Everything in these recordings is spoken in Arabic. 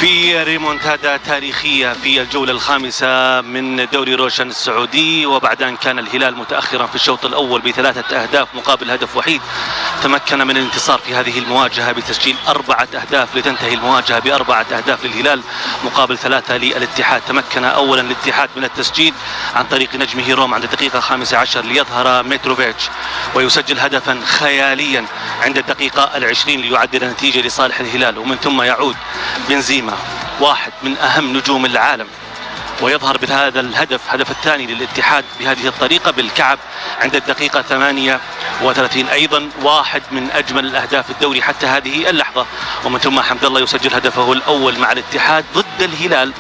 في ريمونتادا تاريخية في الجولة الخامسة من دوري روشن السعودي، وبعد أن كان الهلال متأخرا في الشوط الأول ب3 أهداف مقابل هدف وحيد، تمكن من الانتصار في هذه المواجهة بتسجيل 4 أهداف لتنتهي المواجهة ب4 أهداف للهلال مقابل 3 للاتحاد. تمكن أولا الاتحاد من التسجيل عن طريق نجمه روم عند الدقيقة 15 ليظهر متروفيتش ويسجل هدفا خياليا عند الدقيقة 20 ليعدل النتيجة لصالح الهلال، ومن ثم يعود بنزيما واحد من أهم نجوم العالم ويظهر بهذا الهدف الثاني للاتحاد بهذه الطريقة بالكعب عند الدقيقة 38، أيضا واحد من أجمل الأهداف الدوري حتى هذه اللحظة. ومن ثم حمد الله يسجل هدفه الأول مع الاتحاد ضد الهلال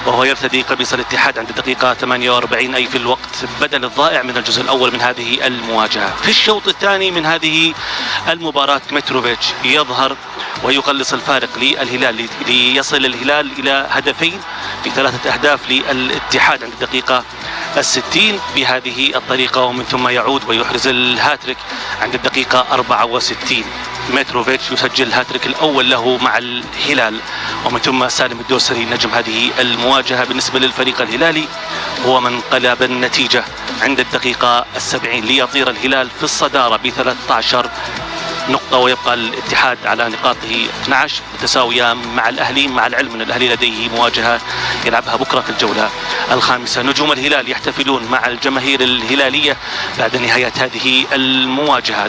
وهو يرتدي قميص الاتحاد عند الدقيقة 48، أي في الوقت بدل الضائع من الجزء الأول من هذه المواجهة. في الشوط الثاني من هذه المباراة متروفيتش يظهر ويقلص الفارق للهلال ليصل الهلال إلى هدفين ب3 أهداف للاتحاد عند الدقيقة 60 بهذه الطريقة، ومن ثم يعود ويحرز الهاتريك عند الدقيقة 64. متروفيتش يسجل الهاتريك الأول له مع الهلال، ومن ثم سالم الدوسري نجم هذه المواجهة بالنسبة للفريق الهلالي هو من قلب النتيجة عند الدقيقة 70 ليطير الهلال في الصدارة ب13 نقطة، ويبقى الاتحاد على نقاطه 12 متساوية مع الأهلي، مع العلم أن الأهلي لديه مواجهة يلعبها بكرة في الجولة الخامسة. نجوم الهلال يحتفلون مع الجماهير الهلالية بعد نهاية هذه المواجهة.